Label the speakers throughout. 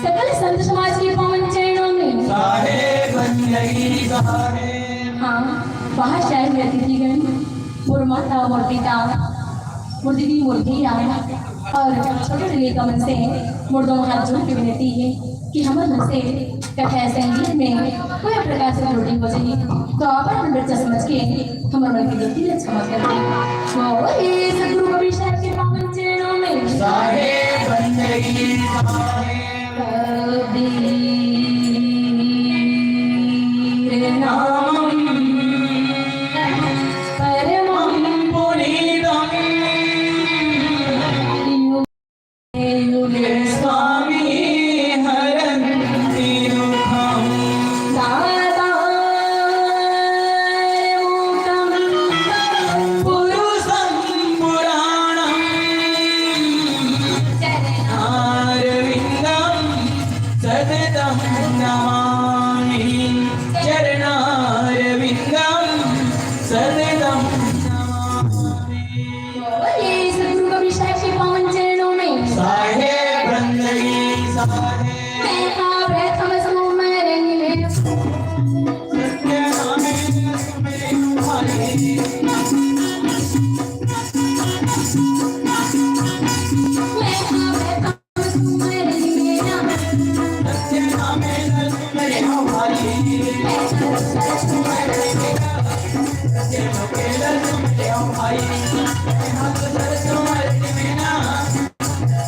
Speaker 1: सकल संत समाज के पवन चरणों में हाँ बाहर शायद में अतिथिगण मोर माता मोर पिता मोर दीदी मोर भैया और छोटे छोटे कमन से मोर दोनों हाथ जोड़ के विनती है कि हमारे मन से कथा संगीत में कोई प्रकार से त्रुटि हो जाए तो आप बच्चा समझ के हमारे मन की गलती ने क्षमा कर दे। सदगुरु कबीर साहब के पावन चरणों में
Speaker 2: साहेब बंदगी
Speaker 1: कबीर नाम परमं पुनीतम युगे
Speaker 2: स्वामी हरन्ति दुःखम् पुरुषं पुराणम् चरणारविन्दं सततं नमामि चरणारविन्दं सततं नमामि।
Speaker 1: सदगुरु कबीर साहब के पावन चरणों में
Speaker 2: साहेब बंदगी साहेब
Speaker 1: प्रथम समूह में रहेंगे
Speaker 2: सत्य नामे मेरे भाई सत्य नामे मेरे भाई हाथ सरसों मरती मेरा भाई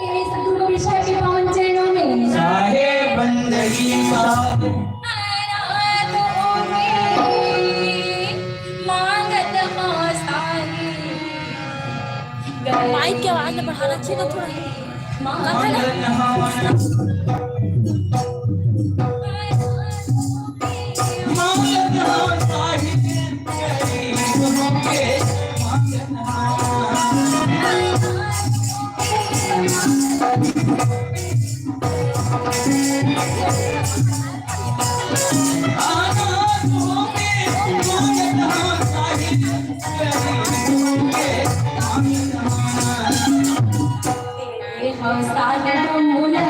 Speaker 1: ये सतगुरु विषय के पावन चरणों में
Speaker 2: साहेब बंदगी साध
Speaker 3: माइक की आवाज में बढ़ाना चाहिए ना थोड़ा
Speaker 2: मगन हवन मगन हवन साहिब गरीब होके मगन
Speaker 1: हम सागर मुला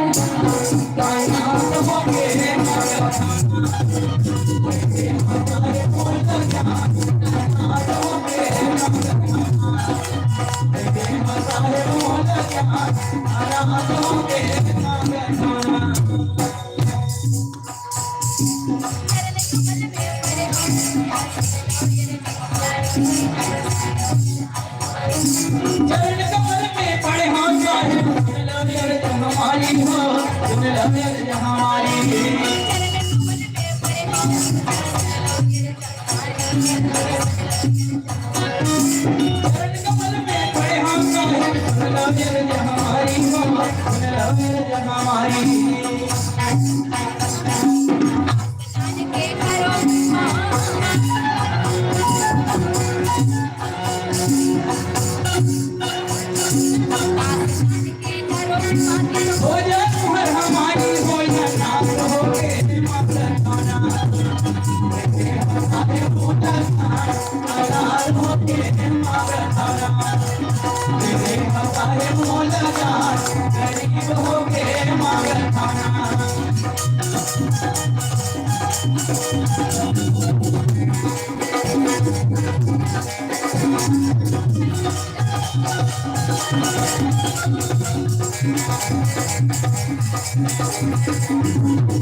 Speaker 2: चरण कमल में पड़े हो साहिब हमारी हो हमारी चरण कमल में पड़े हो साहिब हमारी हो हमारी हो जा तुहर हमारी हो जा नाथ हो के माता खाना हमारे होता आधार हो के माता खाना मेरे हमारे मोला जान गरीब हो के माता खाना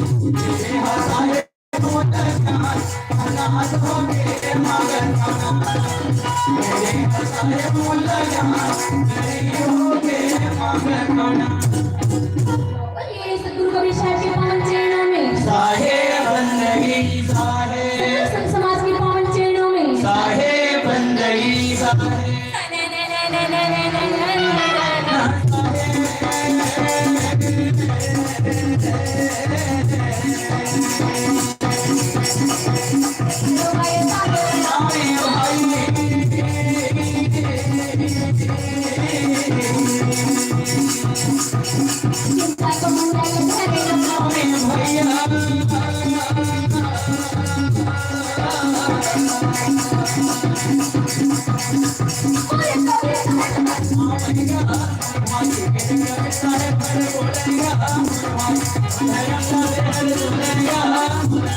Speaker 2: हमारे मोला जान अनाथ हो के माता खाना मेरे हमारे मोला जान गरीब हो के माता खाना
Speaker 1: ये सतगुरु का विषय के पावन चरणों में
Speaker 2: साहेब बंदगी साहेब
Speaker 1: संत समाज के पावन चरणों में
Speaker 2: साहेब बंदगी साहेब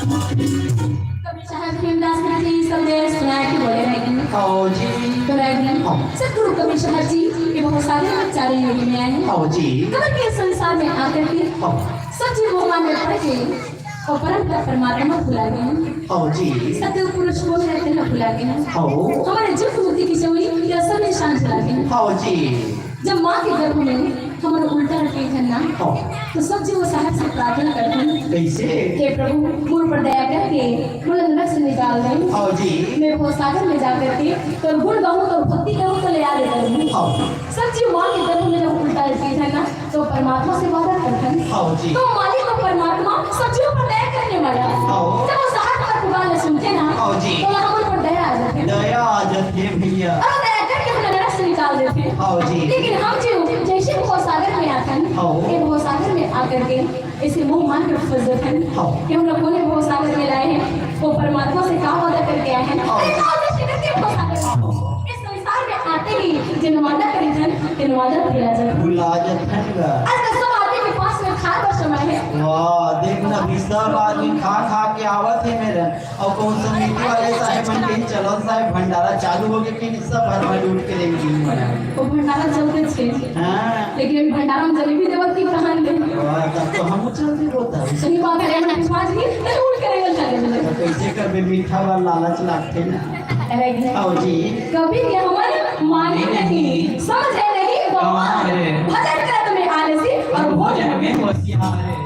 Speaker 1: कभी साहब हेमदास जी संदेश सुनाए कि बोले रहेगी
Speaker 2: आओ जी
Speaker 1: तो रहेगी सतगुरु कबीर साहब जी ये बहुत सारे बच्चारे योगी में आए हैं
Speaker 2: आओ जी
Speaker 1: कबर के संसार में आकर के सच्ची भगवान में पड़ के और परम का परमात्मा भुला गए हैं
Speaker 2: आओ जी
Speaker 1: सत्य पुरुष को रहते हैं भुला गए हैं
Speaker 2: आओ
Speaker 1: हमारे जीव मुक्ति की हुई या सब में शांत चला गए
Speaker 2: आओ जी
Speaker 1: जब माँ के गर्भ में हमारा उल्टा रखे करना तो सब जीव साहब से प्रार्थना करते हैं
Speaker 2: कैसे
Speaker 1: हे प्रभु पूर्व पर दया करके मुझे नरक से निकाल दे
Speaker 2: आओ जी
Speaker 1: मैं वो सागर में जा करके तो गुण गाऊं तो भक्ति करूं तो ले आ करूं
Speaker 2: आओ
Speaker 1: सब जीव माँ के गर्भ में जब उल्टा रखे करना तो परमात्मा से वादा करते हैं
Speaker 2: आओ जी
Speaker 1: तो मालिक और परमात्मा सब जीवों पर दया करने वाला है जब वो साहब का पुकार सुनते ना
Speaker 2: आओ जी
Speaker 1: तो हम पर दया आ जाते हैं
Speaker 2: दया आ जाती है भैया
Speaker 1: और दया करके हमें नरक से निकाल देते हैं
Speaker 2: आओ जी
Speaker 1: लेकिन हम जीव जैसे वो सागर में आते हैं ये वो सागर में आकर के इसे मुंह मान कर फंस जाते हैं कि हम लोगों ने वो सागर में लाए हैं वो परमात्मा से काम वादा करके आए हैं अरे कहाँ से शिकत के वो सागर में इस संसार में आते ही जिन वादा करी जन जिन वादा किया जाए
Speaker 2: भुला जाता है
Speaker 1: आज तो सब आदमी के पास में खाद और समय है
Speaker 2: वाह देख कौन अभी सब आदमी खा खा के आवत है मेरे और कौन समिति वाले साहब बन के चलो साहब भंडारा चालू हो गया कि सब भर भर उठ के लेंगे
Speaker 1: वो भंडारा चलते छे
Speaker 2: हाँ
Speaker 1: लेकिन अभी भंडारा में जलेबी देवत की कहानी है
Speaker 2: और तब तो हम चलते होता है
Speaker 1: सही बात है ना विश्वास नहीं तो उड़ करेगा चले
Speaker 2: तो कैसे करबे मीठा वाला लालच लागते ना
Speaker 1: अरे
Speaker 2: आओ जी
Speaker 1: कभी भी हमारे माने नहीं समझे नहीं भजन करे तुम्हें आने से और भोजन में
Speaker 2: होशियार है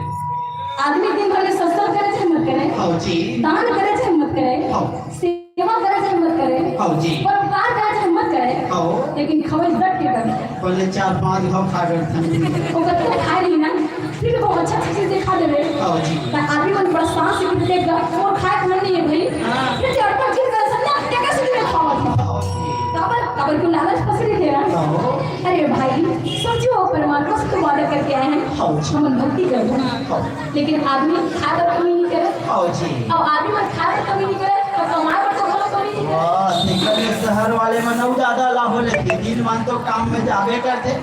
Speaker 1: आदमी दिन भर में सत्संग करे चाहे मत करे
Speaker 2: आओ जी
Speaker 1: दान करे चाहे मत करे
Speaker 2: आओ
Speaker 1: सेवा करे चाहे मत करे
Speaker 2: आओ जी
Speaker 1: परोपकार करे चाहे मत करे
Speaker 2: आओ
Speaker 1: लेकिन खबर डट के करे
Speaker 2: पहले 4-5 घाव खा गए थे
Speaker 1: वो कहते हैं खाए नहीं ना फिर बहुत अच्छा चीज दिखा देवे
Speaker 2: आओ जी
Speaker 1: आदमी मन बड़ा सांस से देगा और खाए खाने नहीं है भाई फिर जो अटक चीज करे समझा क्या कैसे भी खावा
Speaker 2: आओ जी
Speaker 1: काबर को लालच पसंद दे रहा
Speaker 2: आओ
Speaker 1: अरे भाई समझो परमात्मा से तो वादा करके आए हैं हम भक्ति कर दो लेकिन आदमी खाकर कमी नहीं करे
Speaker 2: आओ जी
Speaker 1: अब आदमी मन खाकर कमी नहीं करे तो कमाए पर तो भला कमी नहीं करे
Speaker 2: निकल शहर वाले में नौ ज्यादा लाभ हो लेते दिन मान तो काम में जावे करते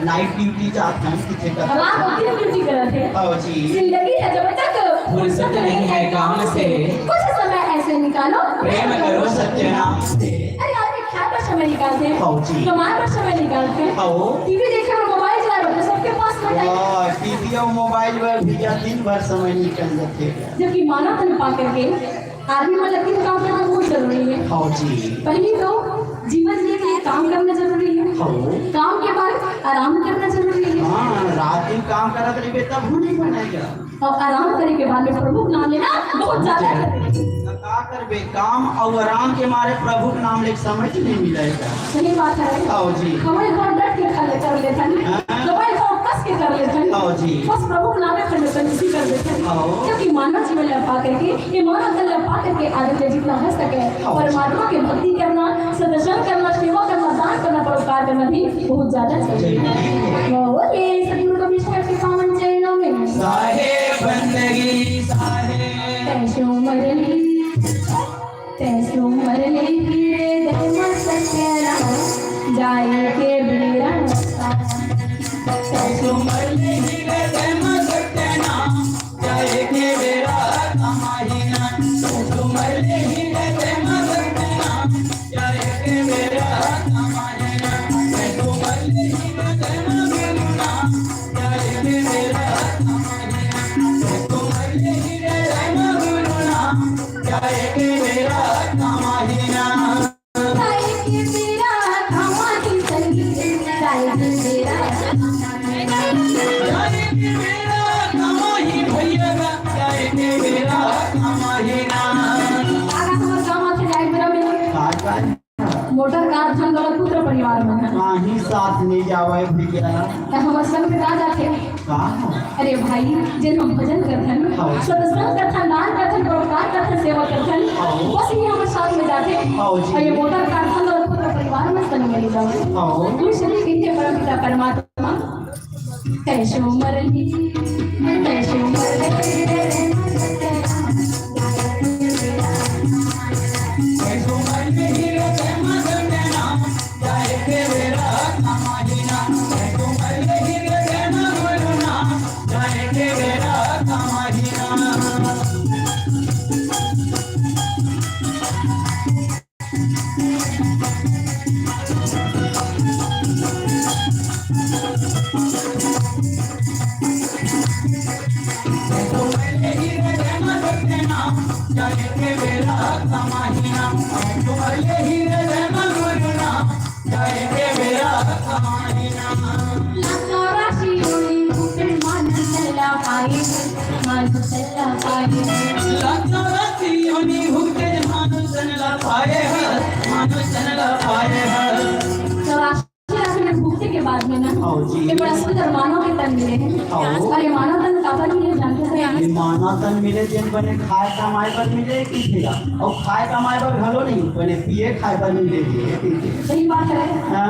Speaker 2: नाइट ड्यूटी जाते हैं किथे
Speaker 1: अब
Speaker 2: करते
Speaker 1: आप अपनी ड्यूटी कर रहे थे
Speaker 2: आओ जी
Speaker 1: जिंदगी है जब तक
Speaker 4: फुर्सत नहीं है काम से
Speaker 1: कुछ समय ऐसे निकालो
Speaker 2: प्रेम करो सत्य नाम से
Speaker 1: अरे आदमी खाए पर समय निकालते हैं
Speaker 2: हाँ जी।
Speaker 1: कमाए पर समय निकालते हैं
Speaker 2: आओ
Speaker 1: टीवी देखे और मोबाइल चला रहे हैं सबके पास में टाइम
Speaker 2: वाह टीवी और मोबाइल पर भी दिन भर समय निकल जाते हैं
Speaker 1: जबकि मानव तन पा करके आदमी मतलब किन काम करना बहुत जरूरी है
Speaker 2: हाँ जी
Speaker 1: पहली तो जीवन जीने के लिए काम करना जरूरी है
Speaker 2: हाँ
Speaker 1: काम के बाद आराम करना जरूरी है
Speaker 2: हाँ रात दिन काम करत रहिबे तब हो नहीं बनेगा
Speaker 1: और आराम करने के बाद में प्रभु का नाम लेना बहुत ज्यादा जरूरी है।
Speaker 2: का करबे काम और आराम के मारे प्रभु के नाम लेके समझ नहीं मिलेगा
Speaker 1: सही बात है
Speaker 2: आओ जी
Speaker 1: हमारे घर डट के खा ले कर लेते हैं दवाई खाओ कस के कर लेते हैं
Speaker 2: आओ जी
Speaker 1: बस प्रभु के नाम में कंजूसी कर देते हैं
Speaker 2: आओ।
Speaker 1: क्योंकि मानव जीवन में पा करके ये मानव जीवन में पा करके आगे में जितना हो सके परमात्मा की भक्ति करना सदर्शन करना सेवा करना दान करना परोपकार करना भी बहुत ज्यादा जरूरी है बोले सतगुरु का विषय के पावन चरणों में
Speaker 2: साहेब बंदगी साहेब
Speaker 1: तैसो मरले हीरे दम सकेरा जाए के बेरा तैसो
Speaker 2: मरले हीरे दम सकेना जाए के बेरा कमाईना तो मरले हीरे दम सकेना जाए के बेरा कमाईना तो मरले हीरे दम सकेना जाए के बेरा कमाईना तो मरले हीरे दम सकेना जाए के बेरा कमाईना
Speaker 1: जाए के बेरा कमाई संगीत जाए के बेरा
Speaker 2: जाए के बेरा कमाई भैया जाए के बेरा कमाईना
Speaker 1: आगा हमर गांव से जाए बेरा में मोटर कार धन दौलत पुत्र परिवार में है
Speaker 2: कहीं साथ नहीं जावे भैया
Speaker 1: हमर संग में राजा थे
Speaker 2: कहाँ
Speaker 1: अरे भाई जिन हम भजन करथन सत्संग करथन दान करथन परोपकार करथन सेवा करथन बस ये हमारे साथ में जाते और ये मोटर कारखाना और पूरा परिवार में संग मिल जाओ तुम श्री कहते परम पिता परमात्मा कैसो मरली कैसो
Speaker 2: कैसो मरले हीरे दम सकेना जाए के बेरा कमाईना कैसो मरले हीरे दम सकेना जाए के बेरा कमाईना जाए के बेरा कमाईना तुम्हारे हीरे दम गुरुना जाए के बेरा कमाईना
Speaker 1: राशि मान चला पाए मान चला पाए
Speaker 2: लगता रतियोनी भूखे मानुसन ला पाए है मानुसन ला पाए है
Speaker 1: तो राशि में भूखे के बाद में ना ये बड़ा सुंदर मानव के तन मिले हैं और ये मानव तन काबर नहीं जानते हैं
Speaker 2: माना तन मिले दिन बने खाए कमाए पर मिले की थी और खाए कमाए पर घलो नहीं बने पिए खाए पर मिले
Speaker 1: सही बात है